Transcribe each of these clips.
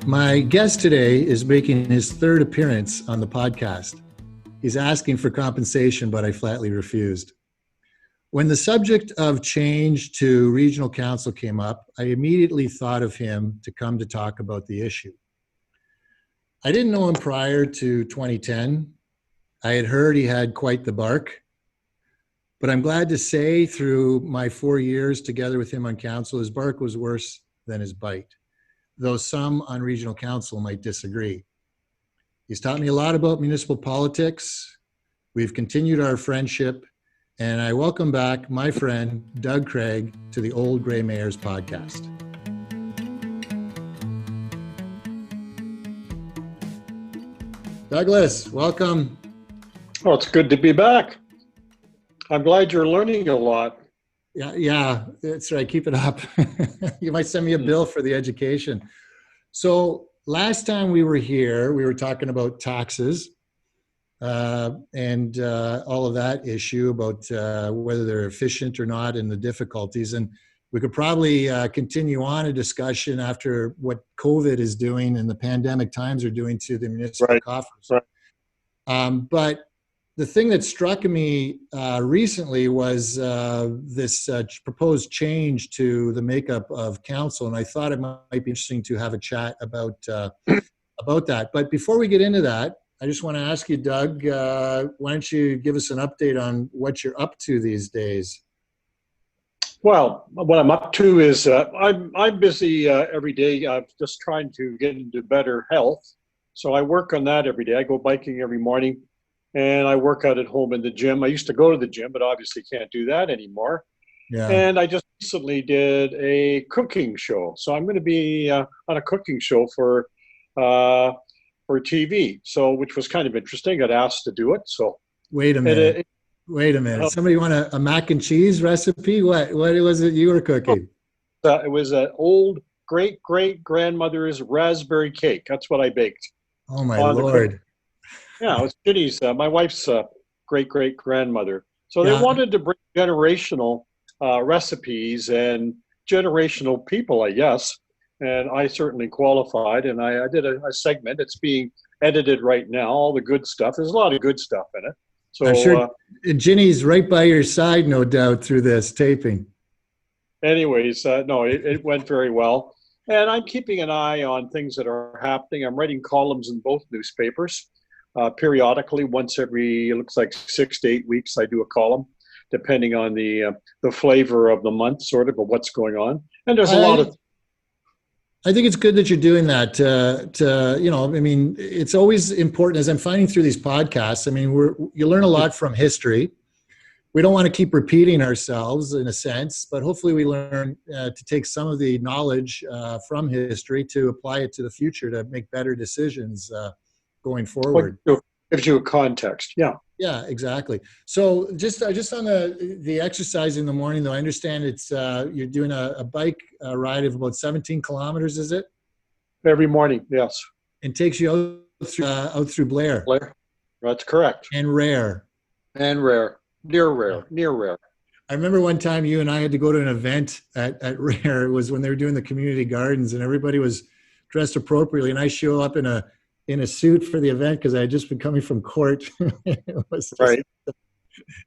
My guest today is making his third appearance on the podcast. He's asking for compensation, but I flatly refused. When the subject of change to regional council came up, I immediately thought of him to come to talk about the issue. I didn't know him prior to 2010. I had heard he had quite the bark, but I'm glad to say through my 4 years together with him on council, his bark was worse than his bite, though some on regional council might disagree. He's taught me a lot about municipal politics. We've continued our friendship, and I welcome back my friend, Doug Craig, to the Old Grey Mayors podcast. Douglas, welcome. Well, it's good to be back. I'm glad you're learning a lot. Yeah, that's right. Keep it up. You might send me a bill for the education. So last time we were here, we were talking about taxes and all of that issue about whether they're efficient or not and the difficulties. And we could probably continue on a discussion after what COVID is doing and the pandemic times are doing to the municipal coffers. Right. But the thing that struck me recently was this proposed change to the makeup of council, and I thought it might be interesting to have a chat about that. But before we get into that, I just want to ask you, Doug, why don't you give us an update on what you're up to these days? Well, what I'm up to is I'm busy every day just trying to get into better health. So I work on that every day. I go biking every morning. And I work out at home in the gym. I used to go to the gym, but obviously can't do that anymore. Yeah. And I just recently did a cooking show. So I'm going to be on a cooking show for TV, so which was kind of interesting. I got asked to do it. So wait a minute. Somebody want a mac and cheese recipe? What was it you were cooking? It was an old great-great-grandmother's raspberry cake. That's what I baked. Oh, my Lord. Yeah, it was Ginny's, my wife's great-great-grandmother. So they wanted to bring generational recipes and generational people, I guess. And I certainly qualified, and I did a segment. It's being edited right now, all the good stuff. There's a lot of good stuff in it. So I'm sure Ginny's right by your side, no doubt, through this taping. Anyways, no, it went very well. And I'm keeping an eye on things that are happening. I'm writing columns in both newspapers. Periodically, once every, it looks like 6 to 8 weeks, I do a column, depending on the flavor of the month, sort of what's going on. And there's a lot of. I think it's good that you're doing that. It's always important, as I'm finding through these podcasts. I mean, you learn a lot from history. We don't want to keep repeating ourselves in a sense, but hopefully we learn to take some of the knowledge from history to apply it to the future to make better decisions going forward. Gives you a context. Yeah, exactly. So just on the exercise in the morning, though, I understand it's you're doing a bike ride of about 17 kilometers, is it? Every morning, yes. And takes you out through Blair. That's correct. And Rare. Near Rare. I remember one time you and I had to go to an event at Rare. It was when they were doing the community gardens, and everybody was dressed appropriately, and I show up in a suit for the event because I had just been coming from court. It was just an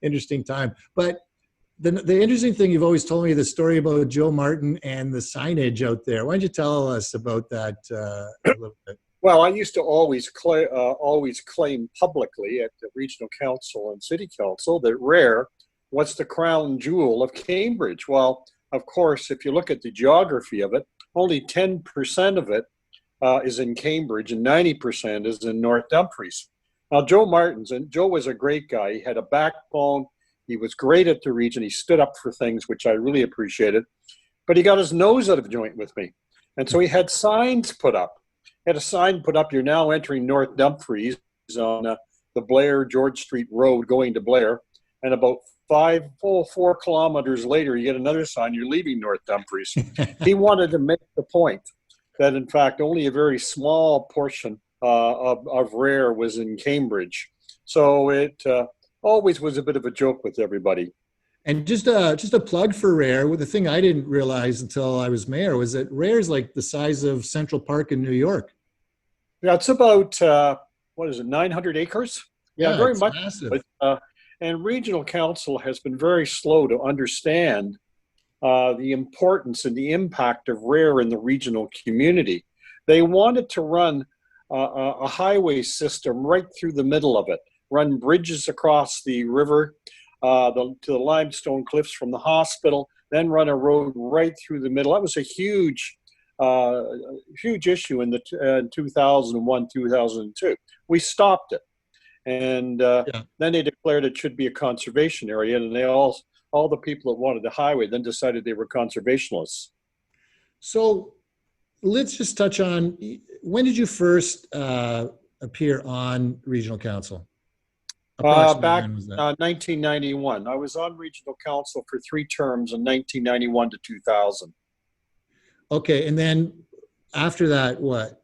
interesting time. But the interesting thing, you've always told me the story about Joe Martin and the signage out there. Why don't you tell us about that a little bit? Well, I used to always claim publicly at the regional council and city council that Rare was the crown jewel of Cambridge. Well, of course, if you look at the geography of it, only 10% of it is in Cambridge and 90% is in North Dumfries. Now, Joe was a great guy. He had a backbone. He was great at the region. He stood up for things, which I really appreciated. But he got his nose out of joint with me. And so he had signs put up. He had a sign put up, you're now entering North Dumfries on the Blair George Street Road going to Blair. And about 4 kilometers later, you get another sign, you're leaving North Dumfries. He wanted to make the point that, in fact, only a very small portion of Rare was in Cambridge. So it always was a bit of a joke with everybody. And just a plug for Rare. The thing I didn't realize until I was mayor was that Rare is like the size of Central Park in New York. Yeah, it's about what is it, 900 acres? Yeah, Yeah, very it's much. massive. But and regional council has been very slow to understand the importance and the impact of Rare in the regional community. They wanted to run a highway system right through the middle of it, run bridges across the river to the limestone cliffs from the hospital, then run a road right through the middle. That was a uh, huge issue in 2001, 2002. We stopped it, and Yeah. then they declared it should be a conservation area, and all the people that wanted the highway then decided they were conservationists. So let's just touch on, when did you first appear on regional council? Approximately Back when was that? 1991, I was on regional council for 3 terms in 1991 to 2000. Okay, and then after that, what?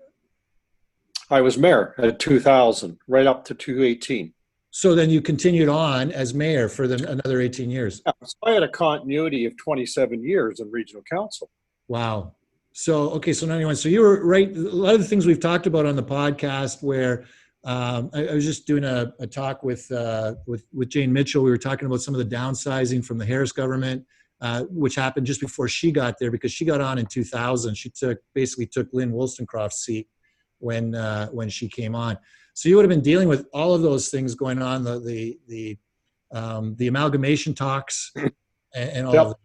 I was mayor at 2000, right up to 2018. So then you continued on as mayor for another 18 years. Yeah, so I had a continuity of 27 years in regional council. Wow. So, okay, so 91. So you were right. A lot of the things we've talked about on the podcast where I was just doing a talk with Jane Mitchell. We were talking about some of the downsizing from the Harris government, which happened just before she got there because she got on in 2000. She basically took Lynn Wollstonecroft's seat when she came on. So you would have been dealing with all of those things going on, the amalgamation talks and all Yep. of that.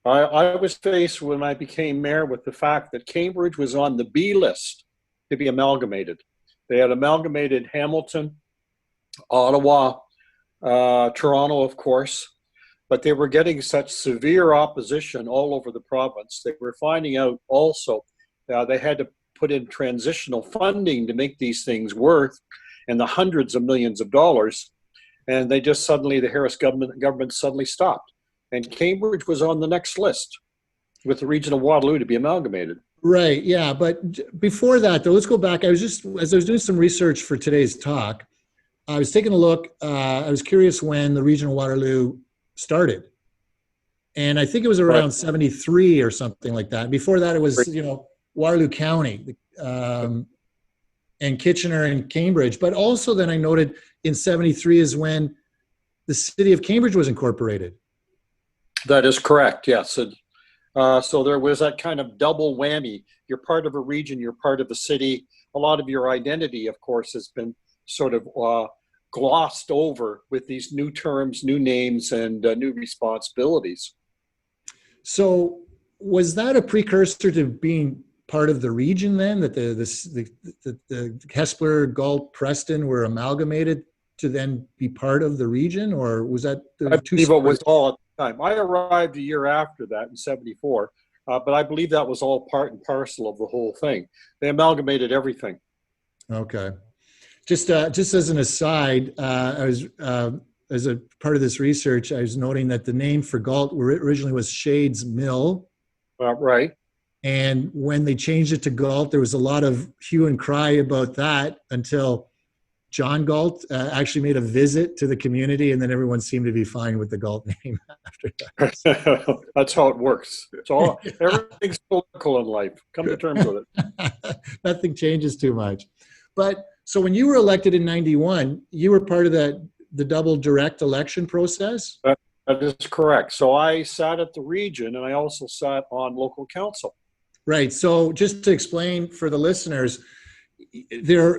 I was faced when I became mayor with the fact that Cambridge was on the B list to be amalgamated. They had amalgamated Hamilton, Ottawa, Toronto, of course, but they were getting such severe opposition all over the province. They were finding out also they had to put in transitional funding to make these things worth and the hundreds of millions of dollars. And they just suddenly, the Harris government suddenly stopped. And Cambridge was on the next list with the region of Waterloo to be amalgamated. Right. Yeah. But before that, though, let's go back. As I was doing some research for today's talk, I was taking a look. I was curious when the region of Waterloo started. And I think it was around 73 or something like that. Before that, it was, Waterloo County and Kitchener and Cambridge. But also then I noted in 73 is when the city of Cambridge was incorporated. That is correct, yes. So there was that kind of double whammy. You're part of a region, you're part of a city. A lot of your identity, of course, has been sort of glossed over with these new terms, new names, and new responsibilities. So was that a precursor to being part of the region then, that the Hespeler, Galt, Preston were amalgamated to then be part of the region, or was that I believe it was all at the time. I arrived a year after that in 74, but I believe that was all part and parcel of the whole thing. They amalgamated everything. Okay. Just as an aside, I was as a part of this research, I was noting that the name for Galt originally was Shades Mill. Right. And when they changed it to Galt, there was a lot of hue and cry about that until John Galt actually made a visit to the community, and then everyone seemed to be fine with the Galt name after that. That's how it works. It's all everything's political in life. Come to terms with it. Nothing changes too much. But so when you were elected in 91, you were part of the double direct election process? That is correct. So I sat at the region, and I also sat on local council. Right. So just to explain for the listeners, there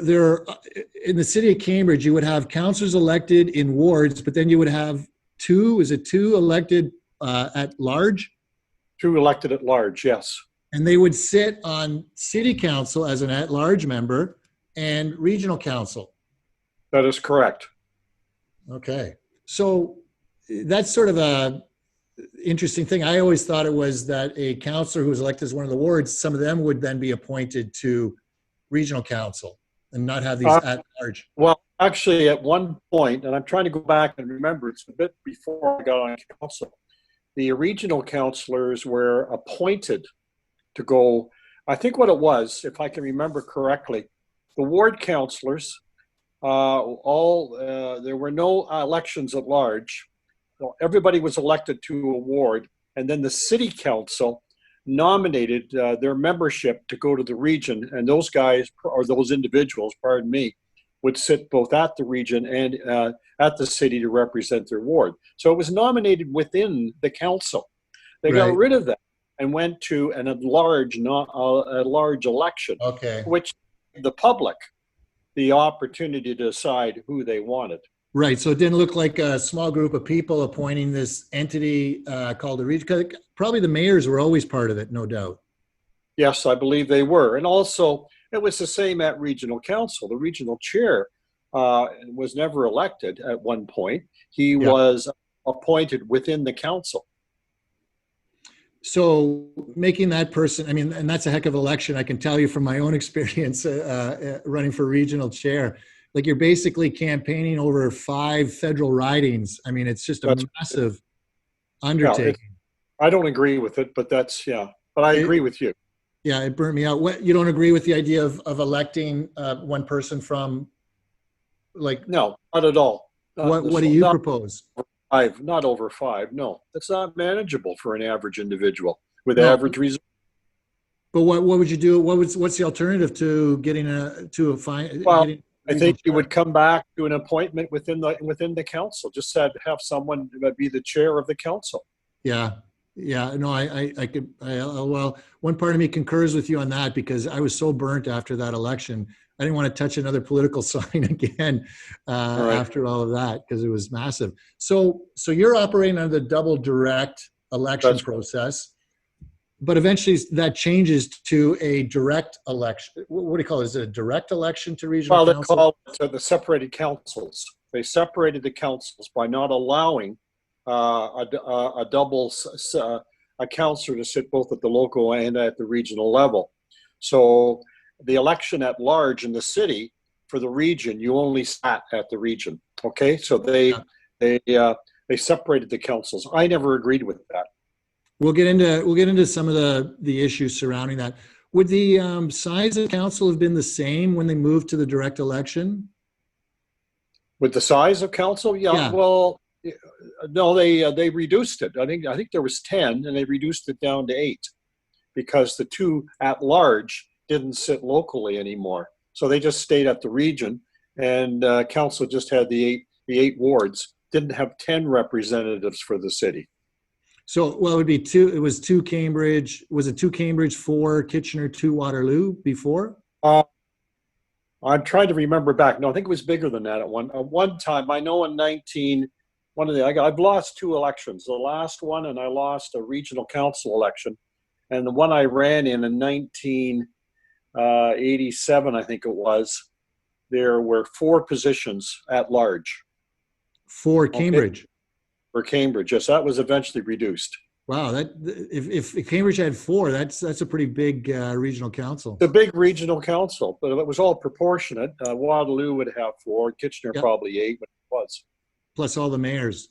in the city of Cambridge, you would have councillors elected in wards, but then you would have two elected at large? 2 elected at large, yes. And they would sit on city council as an at-large member and regional council. That is correct. Okay. So that's sort of a interesting thing. I always thought it was that a councillor who was elected as one of the wards, some of them would then be appointed to regional council and not have these at large. Well, actually, at one point, and I'm trying to go back and remember, it's a bit before I got on council, the regional councillors were appointed to go. I think what it was, if I can remember correctly, the ward councillors, there were no elections at large. well, everybody was elected to a ward, and then the city council nominated their membership to go to the region, and those guys, or those individuals, pardon me, would sit both at the region and at the city to represent their ward. So it was nominated within the council. They got rid of that and went to a large election, Okay. which the public the opportunity to decide who they wanted. Right. So it didn't look like a small group of people appointing this entity called the region. Probably the mayors were always part of it, no doubt. Yes, I believe they were. And also, it was the same at regional council. The regional chair was never elected at one point. He was appointed within the council. So making that person, I mean, and that's a heck of an election. I can tell you from my own experience running for regional chair. Like, you're basically campaigning over 5 federal ridings. I mean, it's just a massive undertaking. I don't agree with it, but but I agree with you. Yeah, it burnt me out. You don't agree with the idea of electing one person from, like? No, not at all. What do you propose? 5, not over 5. No, that's not manageable for an average individual with average reason. But what would you do? What's the alternative to getting to a fine? Well, I think you would come back to an appointment within the council. Just have someone be the chair of the council. Yeah. No, I could. Well, one part of me concurs with you on that, because I was so burnt after that election. I didn't want to touch another political sign again after all of that, because it was massive. So you're operating under the double direct election process. But eventually that changes to a direct election. What do you call it? Is it a direct election to regional council? Well, they call it the separated councils. They separated the councils by not allowing a councillor to sit both at the local and at the regional level. So the election at large in the city for the region, you only sat at the region. Okay, so they separated the councils. I never agreed with that. We'll get into some of the issues surrounding that. Would the size of the council have been the same when they moved to the direct election? With the size of council, yeah. Well, no, they reduced it. I think there was 10, and they reduced it down to 8 because the 2 at large didn't sit locally anymore. So they just stayed at the region, and council just had the eight wards. Didn't have 10 representatives for the city. So, well, it would be 2. It was 2 Cambridge. Was it 2 Cambridge, 4 Kitchener, 2 Waterloo before? I'm trying to remember back. No, I think it was bigger than that at one time. I know I've lost 2 elections. The last one, and I lost a regional council election. And the one I ran in 1987, I think it was, there were 4 positions at large. For Cambridge? Okay. For Cambridge, yes. That was eventually reduced. Wow, if Cambridge had 4, that's a pretty big regional council. The big regional council, but it was all proportionate. Waterloo would have 4, Kitchener probably 8, but it was. Plus all the mayors.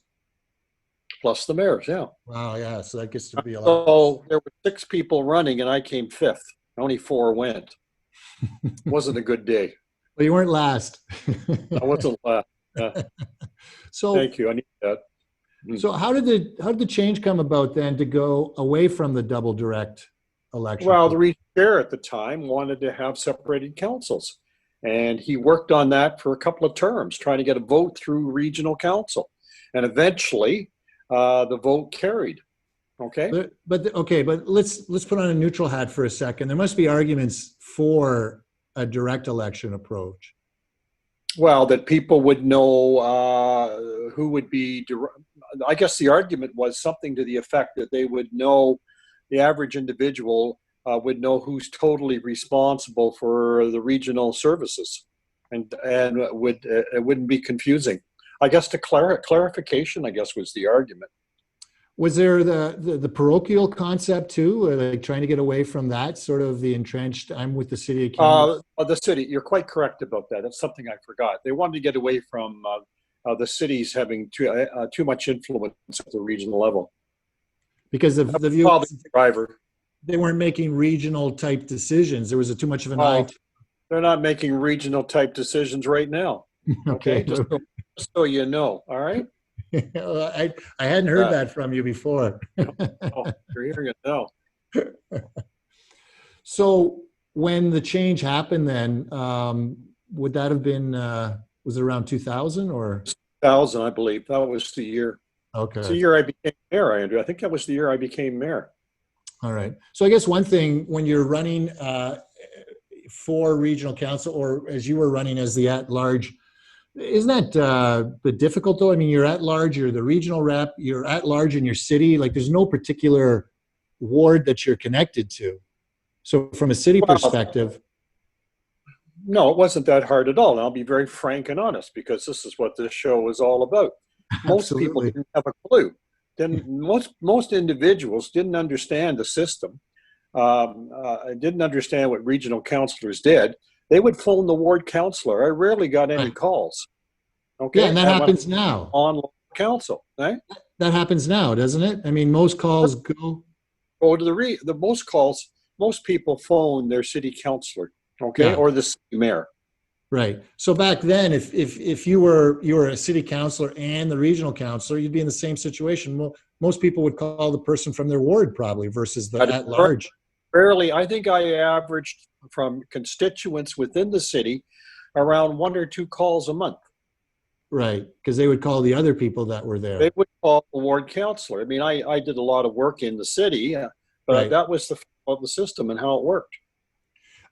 Plus the mayors, yeah. Wow, yeah. So that gets to be a lot. So there were 6 people running, and I came 5th. Only 4 went. Wasn't a good day. Well, you weren't last. I wasn't last. Yeah. So thank you. I need that. So how did the change come about then to go away from the double direct election? Well, the region chair at the time wanted to have separated councils, and he worked on that for a couple of terms, trying to get a vote through regional council, and eventually the vote carried. Okay. But let's put on a neutral hat for a second. There must be arguments for a direct election approach. Well, that people would know who would be. I guess the argument was something to the effect that they would know, the average individual would know who's totally responsible for the regional services, and it wouldn't be confusing. I guess clarification, I guess, was the argument. Was there the parochial concept too, like trying to get away from that sort of the entrenched? I'm with the city of Cambridge. The city, you're quite correct about that. That's something I forgot. They wanted to get away from the cities having too much influence at the regional level. Because of the view, driver. They weren't making regional type decisions. There was too much of an eye. They're not making regional type decisions right now. Okay, just so you know. All right. I hadn't heard that from you before. Oh, you're hearing it now. So when the change happened, then would that have been was it around 2000 or? 2000, I believe. That was the year. It's the Okay. year I became mayor, Andrew. I think that was the year I became mayor. All right. So I guess one thing when you're running for regional council, or as you were running as the at-large, isn't that bit difficult though? I mean, you're at large, you're the regional rep, you're at large in your city. Like, there's no particular ward that you're connected to. So from a city Well, perspective, no, it wasn't that hard at all. And I'll be very frank and honest because this is what this show is all about. Most people absolutely. didn't have a clue. Then most individuals didn't understand the system, didn't understand what regional counselors did. They would phone the ward counselor. I rarely got any Right. calls. Yeah, Okay, and that I went happens now. on council. Right? That happens now, doesn't it? I mean, most calls go. Go to the most calls. Most people phone their city councilor. Okay, Yeah, or the city mayor. right. So back then, if you were a city councilor and the regional councilor, you'd be in the same situation. Most people would call the person from their ward probably versus the But at large. rarely, I think I averaged from constituents within the city around 1 or 2 calls a month. Right, because they would call the other people that were They there. would call the ward counselor. I mean, I did a lot of work in the city, but Right. that was the system and how it worked.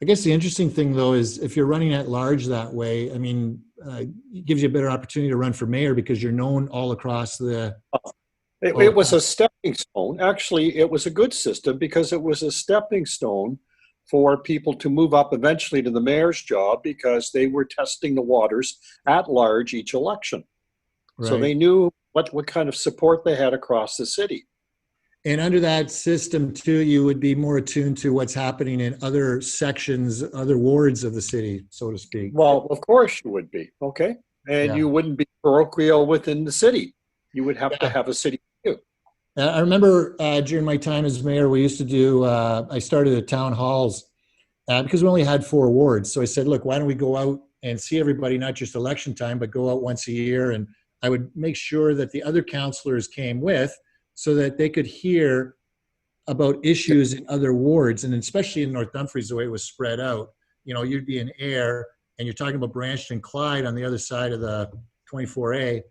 I guess the interesting thing though is if you're running at large that way, I mean, it gives you a better opportunity to run for mayor because you're known all across the. All It was across. a stepping stone. Actually, it was a good system because it was a stepping stone for people to move up eventually to the mayor's job because they were testing the waters at large each election. So Right. they knew what kind of support they had across the city. And under that system too, you would be more attuned to what's happening in other sections, other wards of the city, so to speak. Well, of course you would be, okay? And Yeah. you wouldn't be parochial within the city. You would have to Yeah. have a city view. I remember during my time as mayor, we used to do, I started at town halls because we only had 4 wards. So I said, look, why don't we go out and see everybody, not just election time, but go out once a year. And I would make sure that the other counselors came with so that they could hear about issues in other wards. And especially in North Dumfries, the way it was spread out, you'd be in Ayr and you're talking about Branston and Clyde on the other side of the 24A,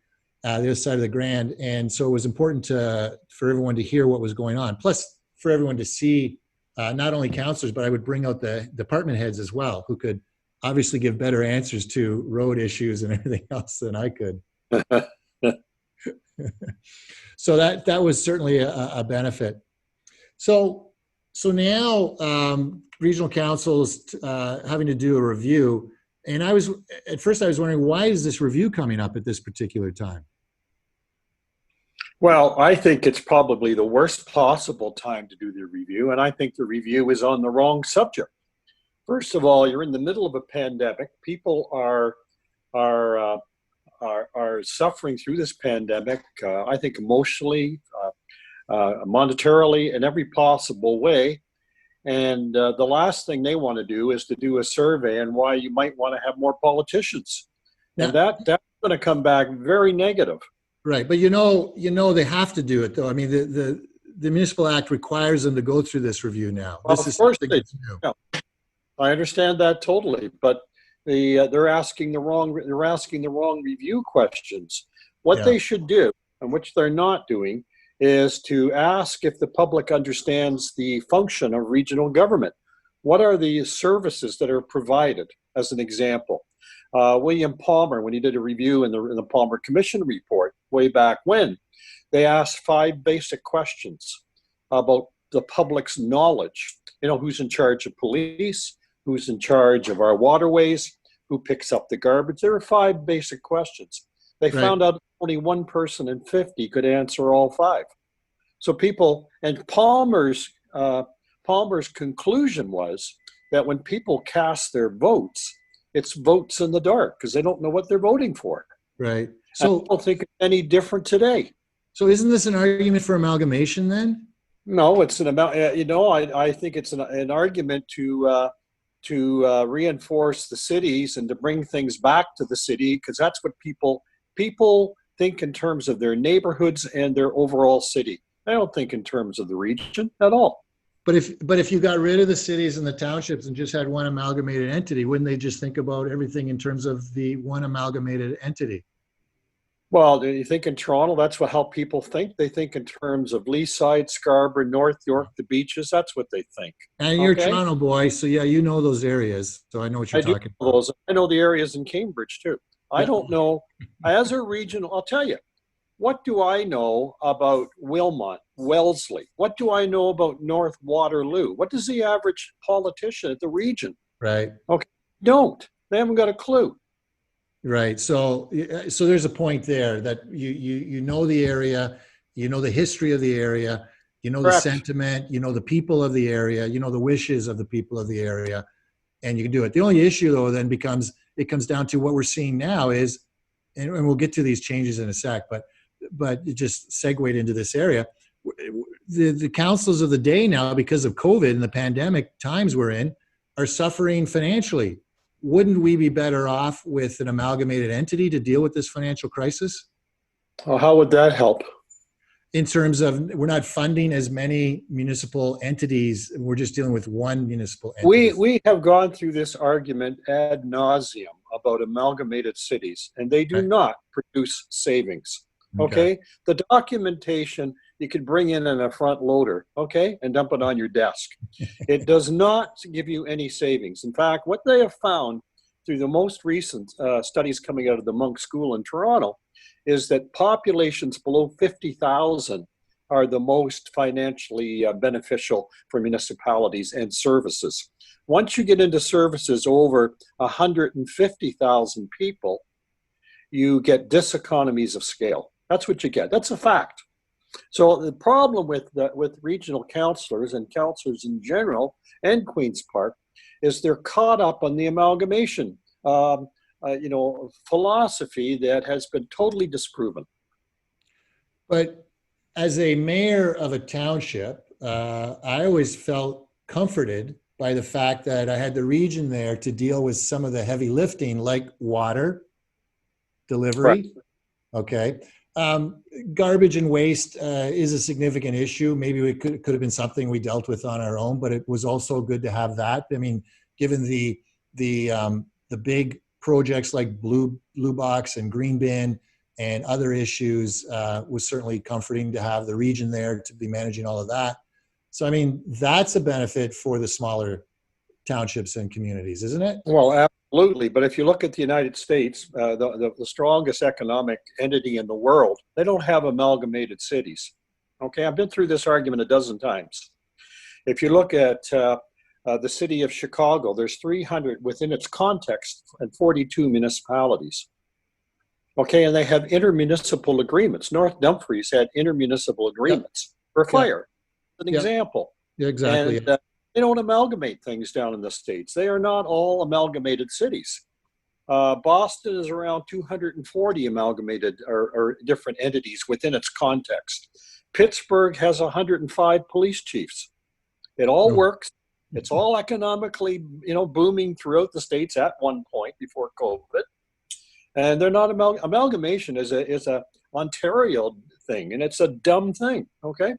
the other side of the Grand. And so it was important for everyone to hear what was going on. Plus for everyone to see not only counselors, but I would bring out the department heads as well, who could obviously give better answers to road issues and everything else than I could. So that was certainly a benefit. So now regional councils having to do a review, and at first I was wondering, why is this review coming up at this particular time? Well, I think it's probably the worst possible time to do the review, and I think the review is on the wrong subject. First of all, you're in the middle of a pandemic. People are suffering through this pandemic. I think emotionally, monetarily, in every possible way. And the last thing they want to do is to do a survey on why you might want to have more politicians, and Now, that's going to come back very negative. right, but they have to do it though. I mean, the municipal act requires them to go through this review now. Well, This of is course something they that's new. do. I understand that totally, but they're asking the wrong review questions. What Yeah. they should do, and which they're not doing, is to ask if the public understands the function of regional government. What are the services that are provided? As an example, William Palmer, when he did a review in the Palmer Commission report way back when, they asked 5 basic questions about the public's knowledge. Who's in charge of police, who's in charge of our waterways, who picks up the garbage. There are 5 basic questions. They Right. found out only 1 person in 50 could answer all 5. So Palmer's conclusion was that when people cast their votes, it's votes in the dark because they don't know what they're voting for. Right. I don't think it's any different today. So isn't this an argument for amalgamation then? No, it's an amount. I think it's an argument to reinforce the cities and to bring things back to the city because that's what people think in terms of their neighborhoods and their overall city. They don't think in terms of the region at all. But if you got rid of the cities and the townships and just had one amalgamated entity, wouldn't they just think about everything in terms of the one amalgamated entity? Well, do you think in Toronto, that's how people think? They think in terms of Leaside, Scarborough, North York, the beaches. That's what they think. And you're a Okay? Toronto boy, so yeah, you know those areas. So I know what you're I do talking know about. those. I know the areas in Cambridge too. I Yeah. don't know, as a regional, I'll tell you, what do I know about Wilmot, Wellesley? What do I know about North Waterloo? What does the average politician at the region? Right. Okay, don't. They haven't got a clue. Right. So there's a point there that you know the area, you know the history of the area, you know the Correct. sentiment, you know the people of the area, you know the wishes of the people of the area, and you can do it. The only issue though then becomes it comes down to what we're seeing now is, and we'll get to these changes in a sec, but it just segued into this area. The councils of the day now, because of COVID and the pandemic times we're in, are suffering financially. Wouldn't we be better off with an amalgamated entity to deal with this financial crisis? Well, how would that help? In terms of we're not funding as many municipal entities, we're just dealing with one municipal entity. We have gone through this argument ad nauseum about amalgamated cities, and they do Okay. not produce savings. Okay? The documentation you could bring in a front loader, okay, and dump it on your desk. It does not give you any savings. In fact, what they have found through the most recent studies coming out of the Monk School in Toronto is that populations below 50,000 are the most financially beneficial for municipalities and services. Once you get into services over 150,000 people, you get diseconomies of scale. That's what you get. That's a fact. So the problem with regional councillors and councillors in general and Queen's Park is they're caught up on the amalgamation philosophy that has been totally disproven. But as a mayor of a township, I always felt comforted by the fact that I had the region there to deal with some of the heavy lifting, like water delivery. Correct. Okay. Garbage and waste is a significant issue. Maybe it could have been something we dealt with on our own, but it was also good to have that. I mean, given the big projects like Blue Box and Green Bin and other issues, was certainly comforting to have the region there to be managing all of that. So, I mean, that's a benefit for the smaller townships and communities, isn't it? Well, absolutely. But if you look at the United States, the strongest economic entity in the world, they don't have amalgamated cities. Okay, I've been through this argument a dozen times. If you look at the city of Chicago, there's 300 within its context and 42 municipalities. Okay, and they have intermunicipal agreements. North Dumfries had intermunicipal agreements for fire, an example. Yeah, exactly. And they don't amalgamate things down in the States. They are not all amalgamated cities. Boston is around 240 amalgamated or different entities within its context. Pittsburgh has 105 police chiefs. It all works. It's all economically, booming throughout the States at one point before COVID. And they're not amalgamation is a Ontario thing, and it's a dumb thing. Okay.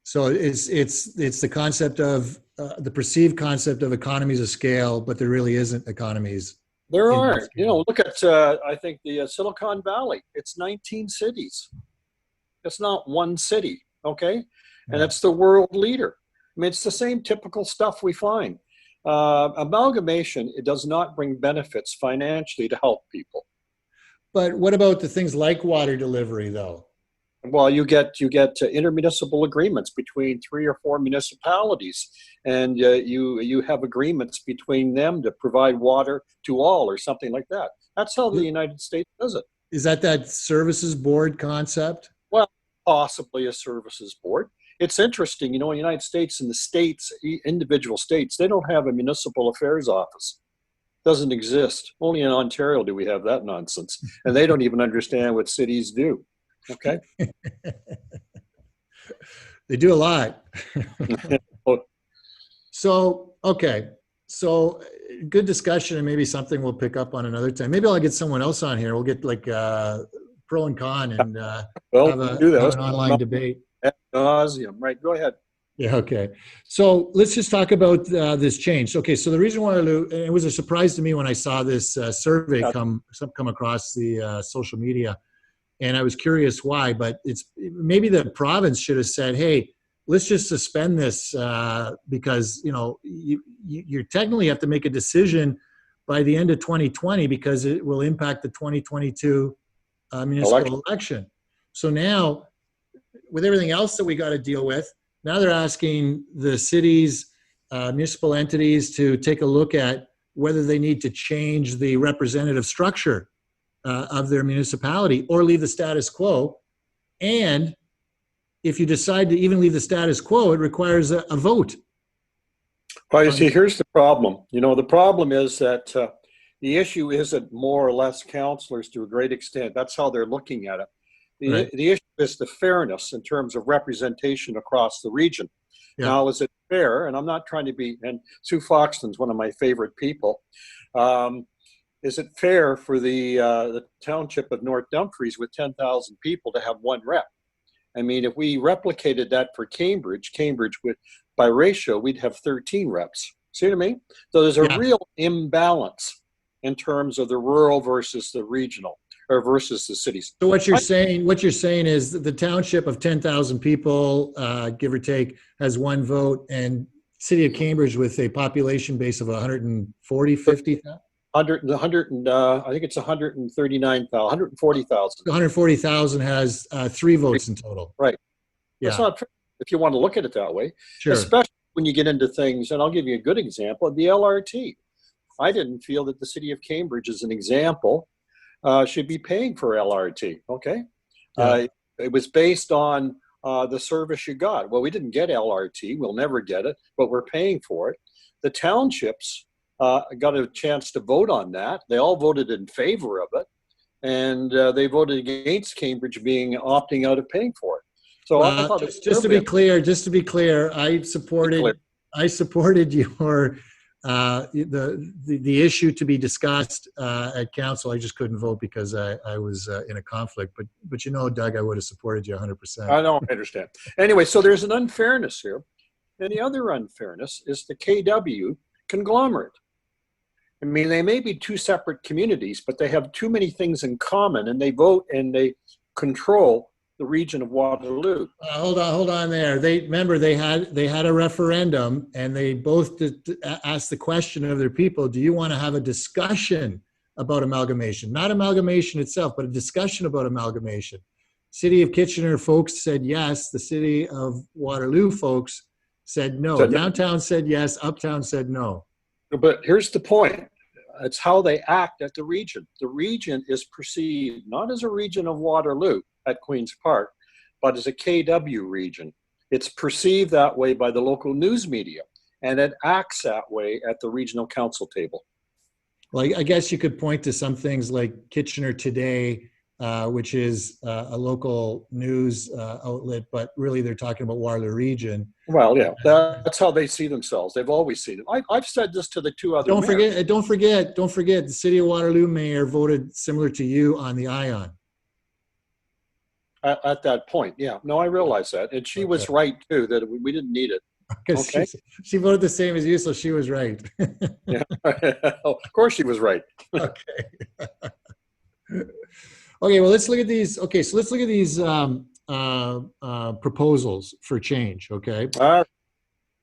So it's the concept of the perceived concept of economies of scale, but there really isn't economies. There aren't. Look at I think the Silicon Valley. It's 19 cities. It's not one city. Okay, and it's the world leader. I mean, it's the same typical stuff we find. Amalgamation, it does not bring benefits financially to help people. But what about the things like water delivery, though? Well, you get intermunicipal agreements between 3 or 4 municipalities, and you have agreements between them to provide water to all, or something like that. That's how the United States does it. Is that services board concept? Well, possibly a services board. It's interesting, in the United States and the states, individual states, they don't have a municipal affairs office. Doesn't exist. Only in Ontario do we have that nonsense, and they don't even understand what cities do. Okay. They do a lot. So, okay. So good discussion, and maybe something we'll pick up on another time. Maybe I'll get someone else on here. We'll get like pro and con and Well, have do that. have an online debate. Ad nauseam. Right. Go ahead. Yeah, okay. So let's just talk about this change. Okay, so the reason why it was a surprise to me when I saw this survey Yeah. come across the social media, and I was curious why. But it's maybe the province should have said, "Hey, let's just suspend this because you technically have to make a decision by the end of 2020 because it will impact the 2022 municipal election." So now, with everything else that we got to deal with, now they're asking the cities, municipal entities to take a look at whether they need to change the representative structure of their municipality or leave the status quo. And if you decide to even leave the status quo, it requires a vote. Well, you see, here's the problem. The problem is that the issue isn't more or less councillors to a great extent. That's how they're looking at it. The issue is the fairness in terms of representation across the region. Yeah. Now, is it fair? And I'm not trying to be, and Sue Foxton's one of my favorite people. Is it fair for the township of North Dumfries with 10,000 people to have one rep? I mean, if we replicated that for Cambridge would, by ratio, we'd have 13 reps. See what I mean? So there's a real imbalance in terms of the rural versus the regional, or versus the cities. So what you're saying is that the township of 10,000 people, give or take, has one vote, and city of Cambridge with a population base of 140, 50? I think it's 139,000, 140,000. 140,000 has 3 votes in total. Right. Yeah. That's not fair if you want to look at it that way. Sure. Especially when you get into things, and I'll give you a good example, the LRT. I didn't feel that the city of Cambridge, as an example, should be paying for LRT, okay? Yeah. It was based on the service you got. Well, we didn't get LRT. We'll never get it, but we're paying for it. The townships got a chance to vote on that. They all voted in favor of it, and they voted against Cambridge opting out of paying for it. So I thought just to be clear, I supported your the issue to be discussed at council. I just couldn't vote because I was in a conflict. But Doug, I would have supported you 100%. I know, I understand. Anyway, so there's an unfairness here, and the other unfairness is the KW conglomerate. I mean, they may be two separate communities, but they have too many things in common, and they vote and they control the region of Waterloo. Hold on there. They had a referendum, and they both asked the question of their people: do you want to have a discussion about amalgamation? Not amalgamation itself, but a discussion about amalgamation. City of Kitchener folks said yes. The City of Waterloo folks said no. Downtown said yes. Uptown said no. But here's the point. It's how they act at the region. The region is perceived not as a region of Waterloo at Queen's Park, but as a KW region. It's perceived that way by the local news media, and it acts that way at the regional council table. Well, I guess you could point to some things like Kitchener Today, which is a local news outlet, but really they're talking about Waterloo region. Well, yeah, that's how they see themselves. They've always seen it. I've said this to the two other mayors. Don't forget, the City of Waterloo mayor voted similar to you on the ION. At that point, yeah. No, I realize that. And she was right, too, that we didn't need it. Okay. She voted the same as you, so she was right. Yeah. Of course she was right. Okay. Okay, well, let's look at these. Okay, so let's look at these proposals for change, okay?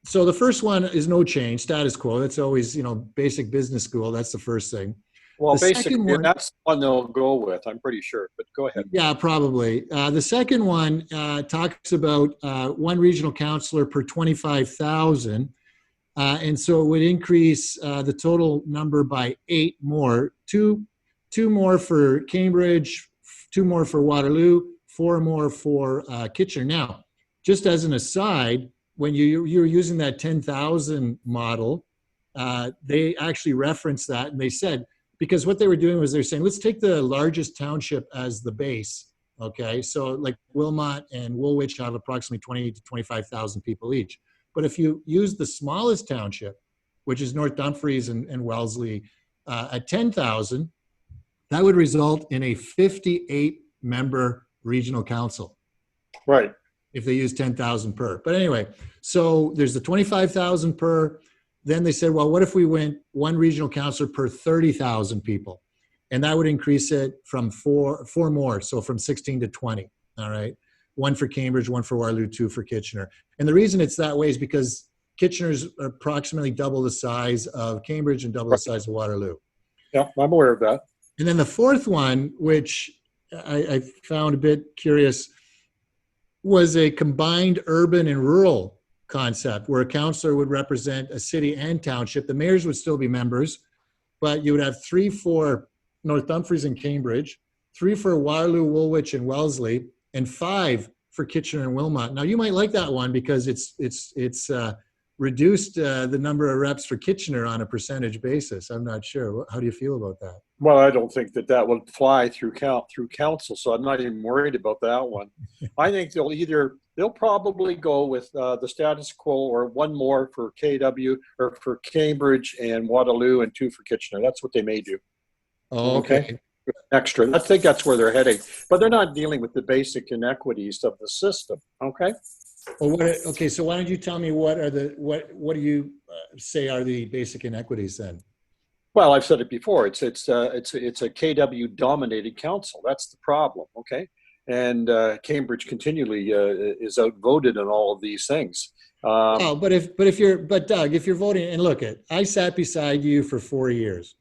So the first one is no change, status quo. That's always, basic business school. That's the first thing. Well, basically, that's the one they'll go with, I'm pretty sure, but go ahead. Yeah, probably. The second one talks about one regional councillor per 25,000. And so it would increase the total number by 8 more, two more for Cambridge, 2 more for Waterloo, 4 more for Kitchener. Now, just as an aside, when you're using that 10,000 model, they actually referenced that, and they said, because what they were doing was they're saying, let's take the largest township as the base, okay? So like Wilmot and Woolwich have approximately 20 to 25,000 people each. But if you use the smallest township, which is North Dumfries and Wellesley, at 10,000, that would result in a 58 member regional council Right. if they use 10,000 per. But anyway, so there's the 25,000 per. Then they said, well, what if we went one regional councillor per 30,000 people? And that would increase it from four more, so from 16 to 20, all right? One for Cambridge, one for Waterloo, two for Kitchener. And the reason it's that way is because Kitchener's approximately double the size of Cambridge and double the size of Waterloo. Yeah, I'm aware of that. And then the fourth one, which I found a bit curious, was a combined urban and rural concept where a councillor would represent a city and township. The mayors would still be members, but you would have 3 for North Dumfries and Cambridge, 3 for Waterloo, Woolwich, and Wellesley, and 5 for Kitchener and Wilmot. Now, you might like that one because it's reduced the number of reps for Kitchener on a percentage basis. I'm not sure. How do you feel about that? Well, I don't think that would fly through council, so I'm not even worried about that one. I think they'll probably go with the status quo or one more for KW or for Cambridge and Waterloo and 2 for Kitchener. That's what they may do. Oh, okay. Extra. I think that's where they're heading, but they're not dealing with the basic inequities of the system. Okay. Well, okay. So why don't you tell me what do you say are the basic inequities then? Well, I've said it before. It's a KW dominated council. That's the problem. Okay. And Cambridge continually is outvoted in all of these things. Doug, if you're voting, and look, I sat beside you for 4 years.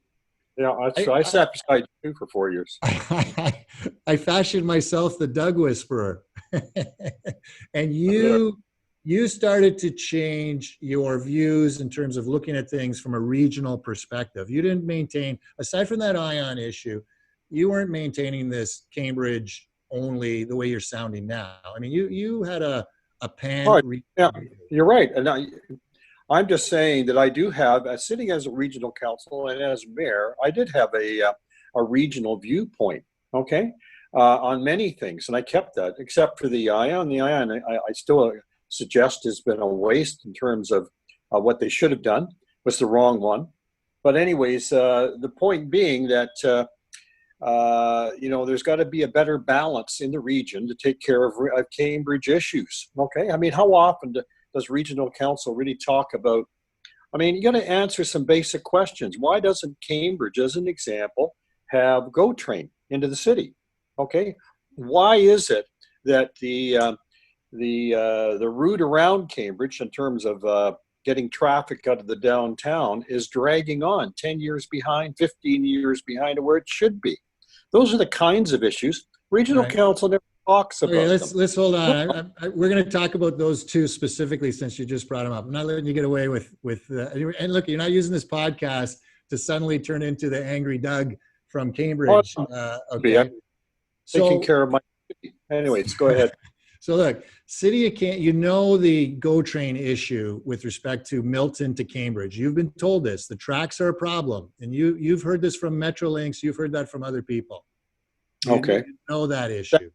Yeah, I sat beside you for 4 years. I fashioned myself the Doug Whisperer, and you started to change your views in terms of looking at things from a regional perspective. You didn't maintain, aside from that ION issue, you weren't maintaining this Cambridge only the way you're sounding now. I mean, you had a pan. Oh, yeah, you're right. And I'm just saying that I do have, sitting as a regional council and as mayor, I did have a regional viewpoint, okay, on many things. And I kept that, except for the ION. The ION, I still suggest has been a waste in terms of what they should have done, was the wrong one. But anyways, the point being that, there's got to be a better balance in the region to take care of Cambridge issues, okay? I mean, how often does regional council really talk about, I mean, you got to answer some basic questions. Why doesn't Cambridge, as an example, have GO train into the city? Okay, why is it that the route around Cambridge in terms of getting traffic out of the downtown is dragging on 10 years behind, 15 years behind where it should be? Those are the kinds of issues regional council never talks about. Okay, let's hold on. We're going to talk about those two specifically since you just brought them up. I'm not letting you get away with and look, you're not using this podcast to suddenly turn into the angry Doug from Cambridge. Okay. Taking care of my city. Anyways, go ahead. So look, City of Cambridge, the GO train issue with respect to Milton to Cambridge. You've been told this. The tracks are a problem. And you've heard this from Metrolinx. You've heard that from other people. You know that issue.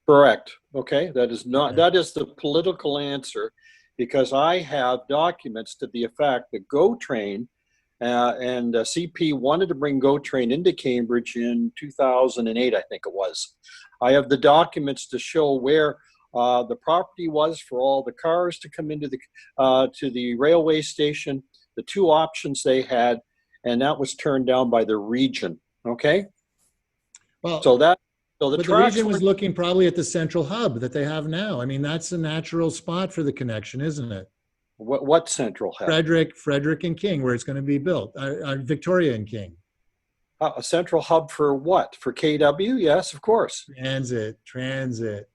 Correct. Okay. That is the political answer, because I have documents to the effect that GO train and CP wanted to bring GO train into Cambridge in 2008, I think it was. I have the documents to show where the property was for all the cars to come into the railway station, the two options they had, and that was turned down by the region. Okay. Well, the region was looking probably at the central hub that they have now. I mean, that's a natural spot for the connection, isn't it? What central hub? Frederick and King, where it's going to be built. Victoria and King. A central hub for what? For KW? Yes, of course. Transit.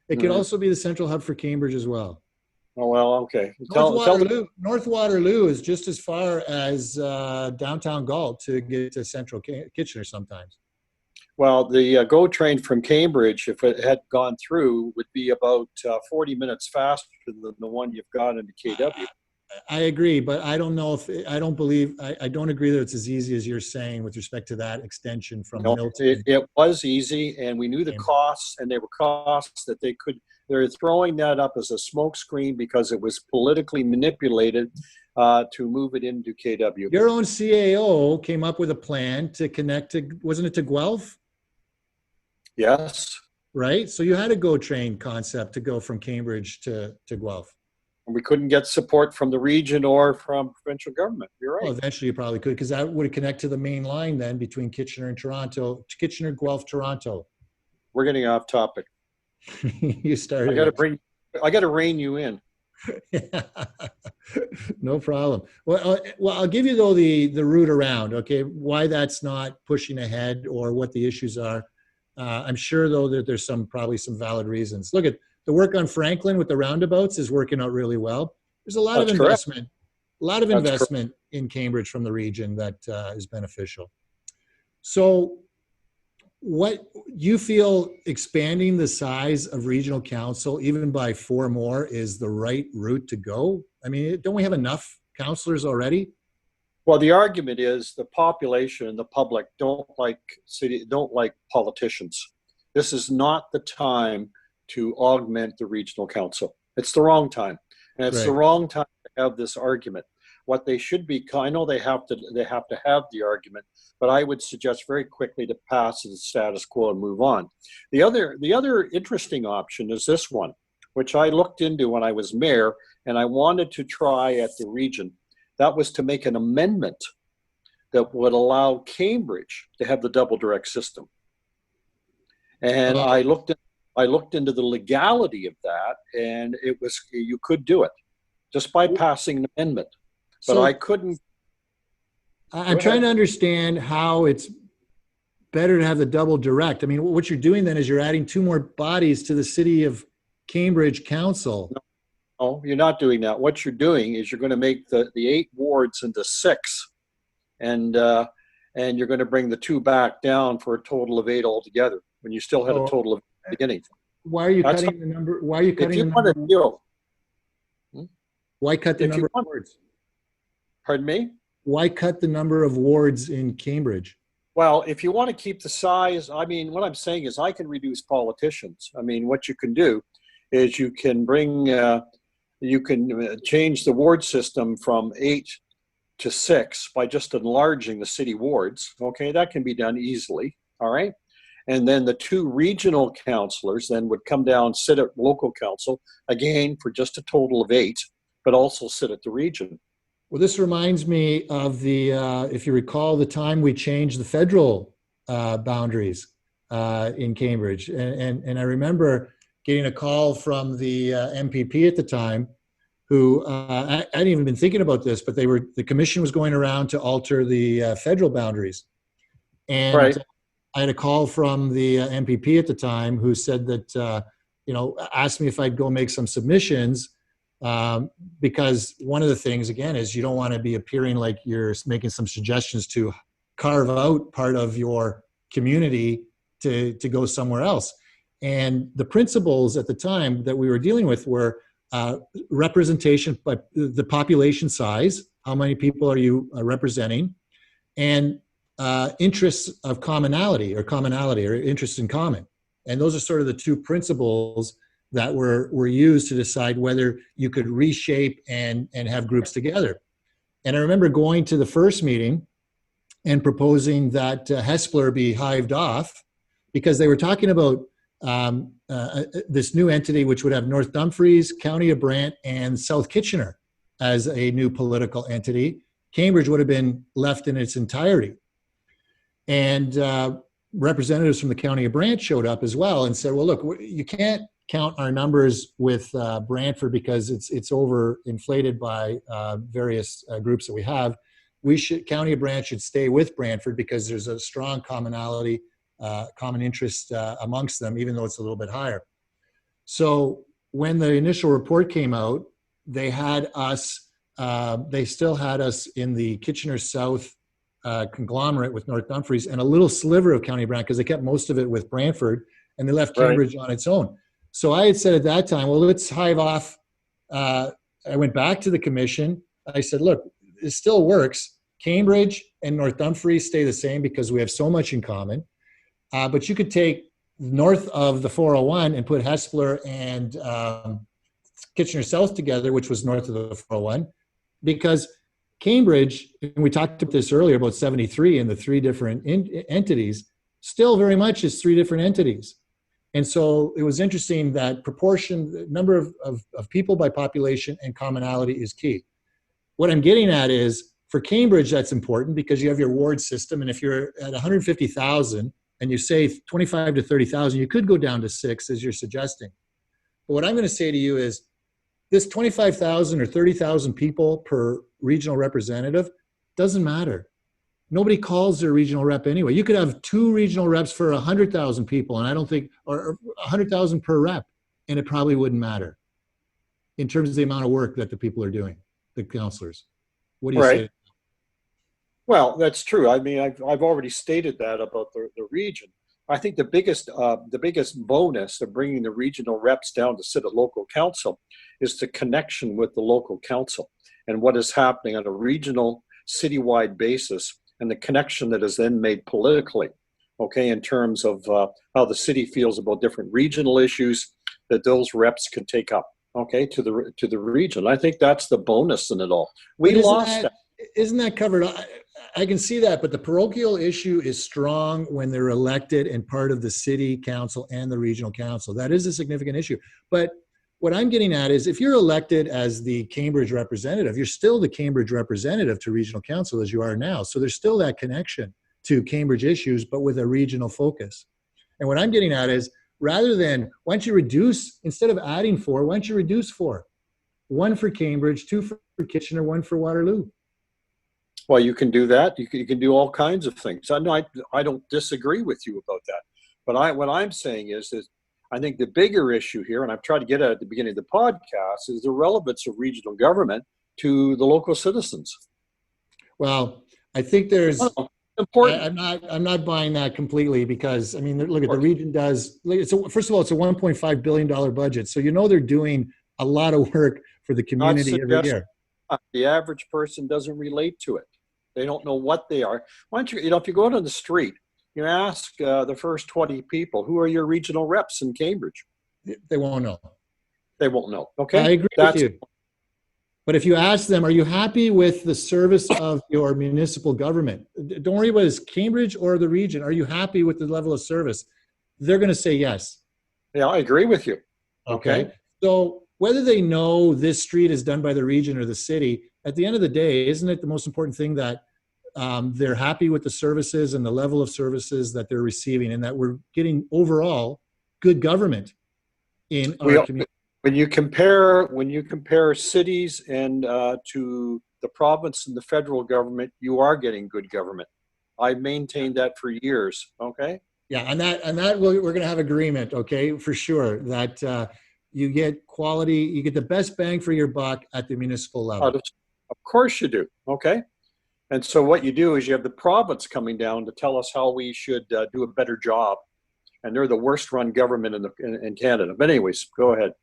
It could also be the central hub for Cambridge as well. Oh, well, okay. North Waterloo is just as far as downtown Galt to get to central Kitchener sometimes. Well, the GO train from Cambridge, if it had gone through, would be about 40 minutes faster than the one you've got into KW. I agree, but I don't agree that it's as easy as you're saying with respect to that extension from Milton. It was easy, and we knew the costs, and they were costs that they're throwing that up as a smokescreen because it was politically manipulated to move it into KW. Your own CAO came up with a plan to connect to, wasn't it to Guelph? Yes. right? So you had a GO train concept to go from Cambridge to Guelph. And we couldn't get support from the region or from provincial government. You're right. Well, eventually you probably could, because that would connect to the main line then between Kitchener and Toronto, Kitchener, Guelph, Toronto. We're getting off topic. You started. I got to rein you in. No problem. Well, I'll give you though the route around. Okay, why that's not pushing ahead or what the issues are. I'm sure though that there's probably some valid reasons. Look at the work on Franklin with the roundabouts is working out really well. There's a lot of investment, in Cambridge from the region that is beneficial. So, what you feel expanding the size of regional council, even by 4 more, is the right route to go? I mean, don't we have enough councillors already? Well, the argument is the population and the public don't like politicians. This is not the time to augment the regional council. It's the wrong time, and it's the wrong time to have this argument. What they should be, I know they have to have the argument, but I would suggest very quickly to pass the status quo and move on. The other interesting option is this one, which I looked into when I was mayor, and I wanted to try at the region. That was to make an amendment that would allow Cambridge to have the double direct system. And I looked into the legality of that, and you could do it just by passing an amendment. But I couldn't. I'm trying to understand how it's better to have the double direct. I mean, what you're doing then is you're adding 2 more bodies to the City of Cambridge Council. No, you're not doing that. What you're doing is you're going to make the 8 wards into 6, and you're going to bring the 2 back down for a total of 8 altogether. When you still had a total of at the beginning. Why are you cutting the number? Why are you cutting the number? Why cut the number of wards? Pardon me? Why cut the number of wards in Cambridge? Well, if you want to keep the size, I mean, what I'm saying is I can reduce politicians. I mean, what you can do is you can change the ward system from 8 to 6 by just enlarging the city wards. Okay, that can be done easily. All right. And then the 2 regional councillors then would come down, sit at local council, again, for just a total of 8, but also sit at the region. Well, this reminds me of if you recall, the time we changed the federal boundaries in Cambridge. And I remember getting a call from the MPP at the time who, I hadn't even been thinking about this, but the commission was going around to alter the federal boundaries. And I had a call from the MPP at the time who said that, asked me if I'd go make some submissions. Because one of the things, again, is you don't want to be appearing like you're making some suggestions to carve out part of your community to go somewhere else. And the principles at the time that we were dealing with were representation by the population size, how many people are you representing, and interests of commonality or interests in common. And those are sort of the 2 principles that were used to decide whether you could reshape and have groups together. And I remember going to the first meeting and proposing that Hespeler be hived off because they were talking about this new entity which would have North Dumfries, County of Brant, and South Kitchener as a new political entity. Cambridge would have been left in its entirety. And representatives from the County of Brant showed up as well and said, well, look, you can't count our numbers with Brantford because it's overinflated by various groups that we have. County of Brant should stay with Brantford because there's a strong commonality, common interest amongst them, even though it's a little bit higher. So when the initial report came out, they still had us in the Kitchener South conglomerate with North Dumfries and a little sliver of County of Brant because they kept most of it with Brantford and they left Cambridge on its own. So I had said at that time, well, let's hive off. I went back to the commission. I said, look, it still works. Cambridge and North Dumfries stay the same because we have so much in common. But you could take north of the 401 and put Hespeler and Kitchener South together, which was north of the 401, because Cambridge, and we talked about this earlier about 73 and the 3 different entities, still very much is 3 different entities. And so it was interesting that proportion, number of people by population and commonality is key. What I'm getting at is for Cambridge, that's important because you have your ward system. And if you're at 150,000 and you say 25 to 30,000, you could go down to 6 as you're suggesting. But what I'm going to say to you is this 25,000 or 30,000 people per regional representative doesn't matter. Nobody calls their regional rep anyway. You could have 2 regional reps for 100,000 people, and I don't think, or 100,000 per rep, and it probably wouldn't matter in terms of the amount of work that the people are doing, the counselors. What do you say? Well, that's true. I mean, I've already stated that about the region. I think the biggest bonus of bringing the regional reps down to sit at local council is the connection with the local council and what is happening on a regional, citywide basis, and the connection that is then made politically, okay, in terms of how the city feels about different regional issues that those reps can take up, okay, to the region. I think that's the bonus in it all. We lost that. Isn't that covered? I can see that, but the parochial issue is strong when they're elected and part of the city council and the regional council. That is a significant issue. But what I'm getting at is if you're elected as the Cambridge representative, you're still the Cambridge representative to regional council as you are now. So there's still that connection to Cambridge issues, but with a regional focus. And what I'm getting at is rather than, why don't you reduce, instead of adding 4, why don't you reduce 4? 1 for Cambridge, 2 for Kitchener, 1 for Waterloo. Well, you can do that. You can do all kinds of things. I don't disagree with you about that. But what I'm saying is I think the bigger issue here, and I've tried to get at the beginning of the podcast, is the relevance of regional government to the local citizens. Well, I think there's important. I'm not buying that completely because I mean, look at the region does. First of all, it's a $1.5 billion budget, so they're doing a lot of work for the community every year. The average person doesn't relate to it. They don't know what they are. Why don't you, if you go out on the street, you ask the first 20 people, who are your regional reps in Cambridge? They won't know. They won't know. Okay. I agree with you. But if you ask them, are you happy with the service of your municipal government? Don't worry about it, Cambridge or the region. Are you happy with the level of service? They're going to say yes. Yeah, I agree with you. Okay. So whether they know this street is done by the region or the city, at the end of the day, isn't it the most important thing that they're happy with the services and the level of services that they're receiving and that we're getting overall good government in our community? When you compare cities and to the province and the federal government, you are getting good government. I maintained that for years. Okay. Yeah, and that we're going to have agreement. Okay, for sure that you get quality, you get the best bang for your buck at the municipal level. Of course you do. Okay. And so what you do is you have the province coming down to tell us how we should do a better job, and they're the worst run government in Canada. But anyways, go ahead.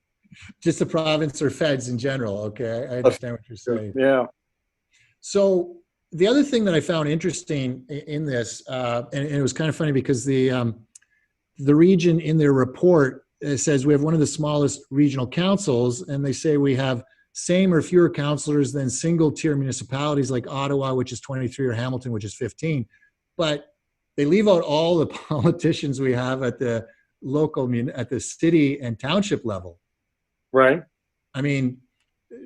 Just the province or feds in general. Okay, I understand what you're saying. Yeah. So the other thing that I found interesting in this, and it was kind of funny because the region in their report says we have one of the smallest regional councils, and they say we have same or fewer councillors than single tier municipalities like Ottawa, which is 23, or Hamilton, which is 15. But they leave out all the politicians we have at the local, at the city and township level. Right. I mean,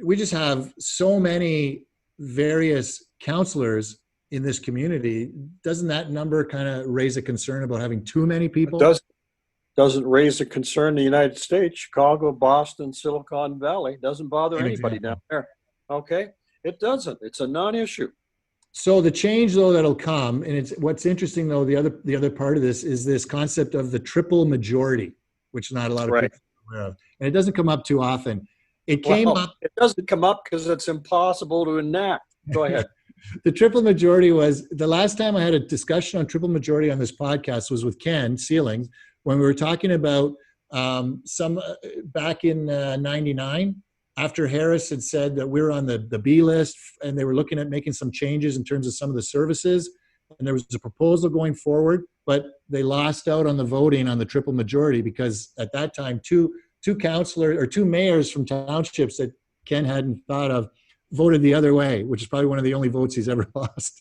we just have so many various councillors in this community. Doesn't that number kind of raise a concern about having too many people? It doesn't raise a concern in the United States. Chicago, Boston, Silicon Valley doesn't bother anybody down there. Okay, it doesn't. It's a non-issue. So the change, though, that'll come, and it's what's interesting, though, the other part of this is this concept of the triple majority, which not a lot of people are aware of, and it doesn't come up too often. It came up. It doesn't come up because it's impossible to enact. Go ahead. The triple majority was the last time I had a discussion on triple majority on this podcast was with Ken Sealing when we were talking about back in 99, after Harris had said that we were on the B list and they were looking at making some changes in terms of some of the services. And there was a proposal going forward, but they lost out on the voting on the triple majority because at that time, two councilors or two mayors from townships that Ken hadn't thought of voted the other way, which is probably one of the only votes he's ever lost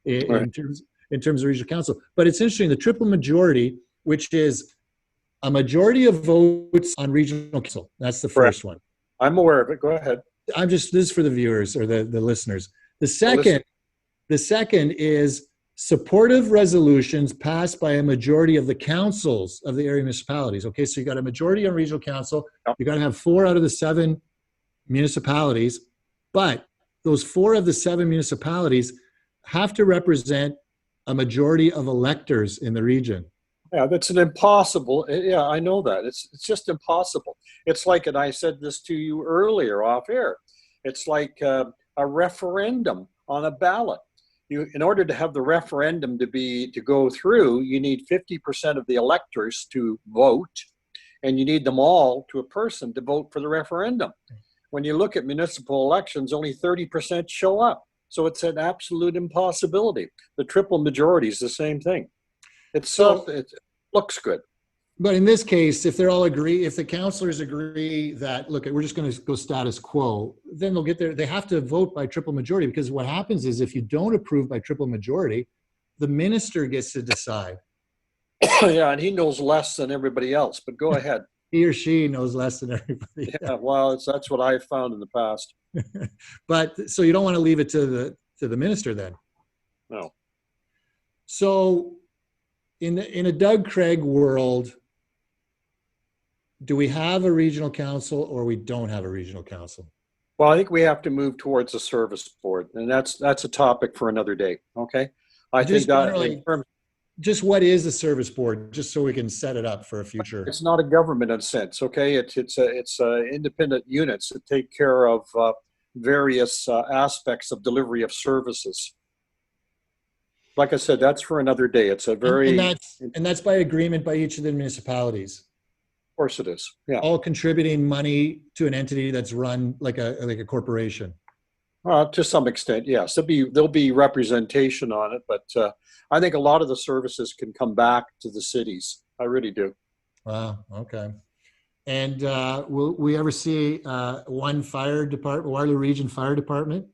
in terms of regional council. But it's interesting, the triple majority, which is a majority of votes on regional council. That's the Correct. first one. I'm aware of it. Go ahead. This is for the viewers or the listeners. The Listen. second is supportive resolutions passed by a majority of the councils of the area municipalities. Okay, so you got a majority on regional council. Yep. You got to have 4 out of the 7 municipalities, but those 4 of the 7 municipalities have to represent a majority of electors in the region. Yeah, that's an impossible. Yeah, I know that. It's just impossible. It's like, and I said this to you earlier off air. It's like a referendum on a ballot. In order to have the referendum to go through, you need 50% of the electors to vote, and you need them all to a person to vote for the referendum. When you look at municipal elections, only 30% show up. So it's an absolute impossibility. The triple majority is the same thing. It looks good. But in this case, if the councilors agree that, look, we're just going to go status quo, then they'll get there. They have to vote by triple majority, because what happens is if you don't approve by triple majority, the minister gets to decide. Yeah, and he knows less than everybody else, but go ahead. He or she knows less than everybody else. Yeah, well, that's what I've found in the past. But so you don't want to leave it to the minister then. No. So in a Doug Craig world, do we have a regional council or we don't have a regional council? Well, I think we have to move towards a service board, and that's a topic for another day. Okay. Just what is a service board, just so we can set it up for a future. It's not a government in a sense. Okay. It's independent units that take care of various aspects of delivery of services. Like I said, that's for another day. It's a very and that's by agreement by each of the municipalities. Of course it is. Yeah. All contributing money to an entity that's run like a corporation. To some extent, yes. There'll be representation on it, but I think a lot of the services can come back to the cities. I really do. Wow. Okay. And will we ever see one fire department, Waterloo Region Fire Department?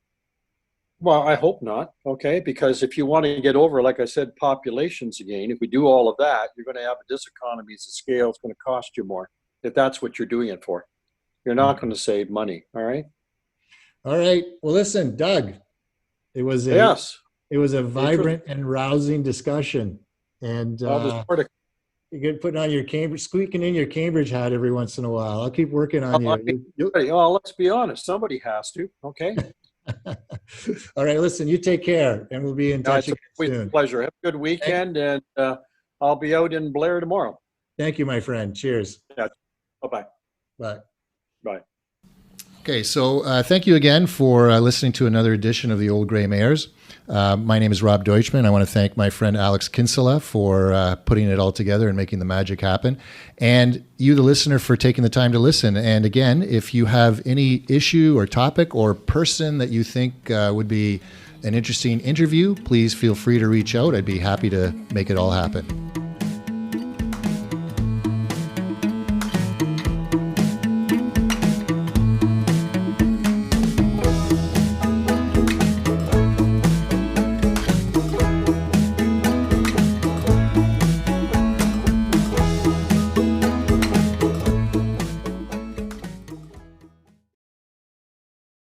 Well, I hope not. Okay, because if you want to get over, like I said, populations again, if we do all of that, you're going to have a diseconomies of scale. It's going to cost you more if that's what you're doing it for. You're not going to save money. All right. All right. Well, listen, Doug, it was a vibrant and rousing discussion, and you get putting on your squeaking in your Cambridge hat every once in a while. I'll keep working on you. Well, let's be honest. Somebody has to. Okay. All right. Listen, you take care, and we'll be in touch again soon. It's a pleasure. Have a good weekend, and I'll be out in Blair tomorrow. Thank you, my friend. Cheers. Yeah. Bye-bye. Bye. Bye. Okay, so thank you again for listening to another edition of the Old Grey Mayors. My name is Rob Deutschman. I want to thank my friend Alex Kinsella for putting it all together and making the magic happen. And you, the listener, for taking the time to listen. And again, if you have any issue or topic or person that you think would be an interesting interview, please feel free to reach out. I'd be happy to make it all happen.